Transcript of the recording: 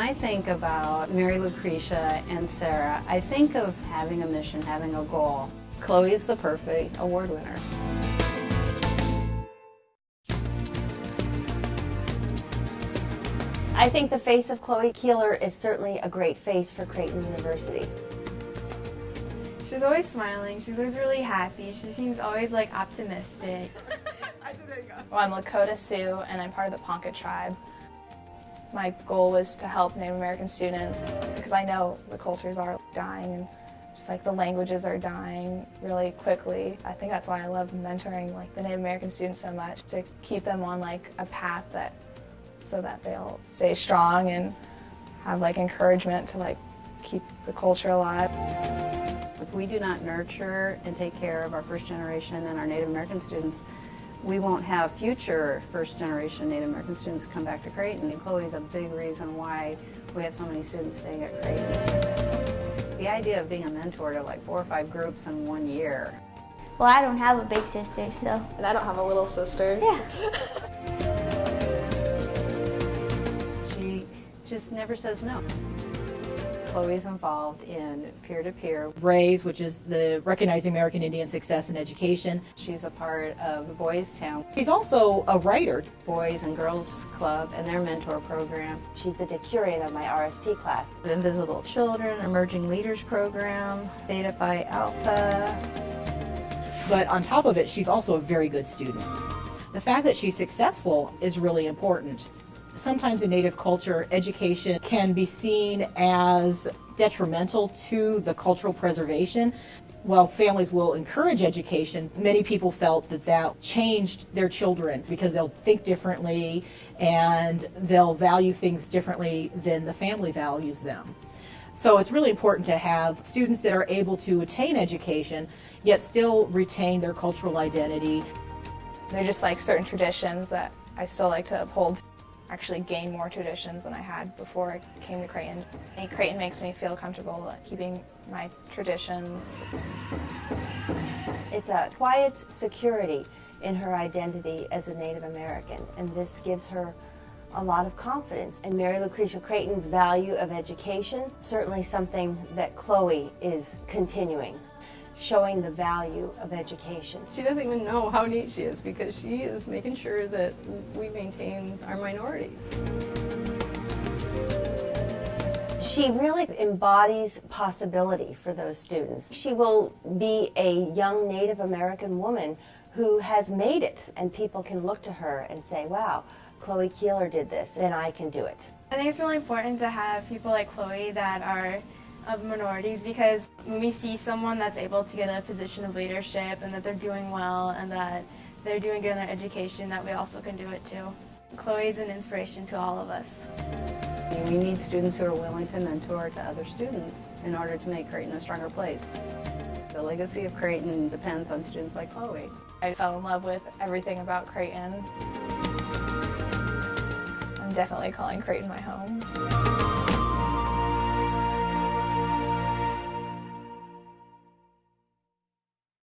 I think about Mary, Lucretia, and Sarah, I think of having a mission, having a goal. Khloe is the perfect award winner. I think the face of Khloe Keeler is certainly a great face for Creighton University. She's always smiling, she's always really happy, she seems always like optimistic. Well, I'm Lakota Sioux and I'm part of the Ponca tribe. My goal was to help Native American students because I know the cultures are dying and just like the languages are dying really quickly. I think that's why I love mentoring like the Native American students so much, to keep them on like a path that so that they'll stay strong and have like encouragement to like keep the culture alive. If we do not nurture and take care of our first generation and our Native American students, we won't have future first generation Native American students come back to Creighton. And Khloe is a big reason why we have so many students staying at Creighton. The idea of being a mentor to like 4 or 5 groups in 1 year. Well, I don't have a big sister, so. And I don't have a little sister. Yeah. She just never says no. Khloe's involved in peer-to-peer. RAISE, which is the Recognizing American Indian Success in Education. She's a part of the Boys Town, She's also a writer. Boys and Girls Club and their mentor program. She's the curator of my RSP class. The Invisible Children, Emerging Leaders Program, Theta Phi Alpha. But on top of it, she's also a very good student. The fact that she's successful is really important. Sometimes in Native culture, education can be seen as detrimental to the cultural preservation. While families will encourage education, many people felt that that changed their children because they'll think differently and they'll value things differently than the family values them. So it's really important to have students that are able to attain education, yet still retain their cultural identity. They're just like certain traditions that I still like to uphold. Actually gain more traditions than I had before I came to Creighton. And Creighton makes me feel comfortable keeping my traditions. It's a quiet security in her identity as a Native American, and this gives her a lot of confidence. And Mary Lucretia Creighton's value of education, certainly something that Khloe is continuing, showing the value of education. She doesn't even know how neat she is because she is making sure that we maintain our minorities. She really embodies possibility for those students. She will be a young Native American woman who has made it, and people can look to her and say, wow, Khloe Keeler did this, and I can do it. I think it's really important to have people like Khloe that are of minorities, because when we see someone that's able to get a position of leadership and that they're doing well and that they're doing good in their education, that we also can do it too. Khloe is an inspiration to all of us. We need students who are willing to mentor to other students in order to make Creighton a stronger place. The legacy of Creighton depends on students like Khloe. I fell in love with everything about Creighton. I'm definitely calling Creighton my home.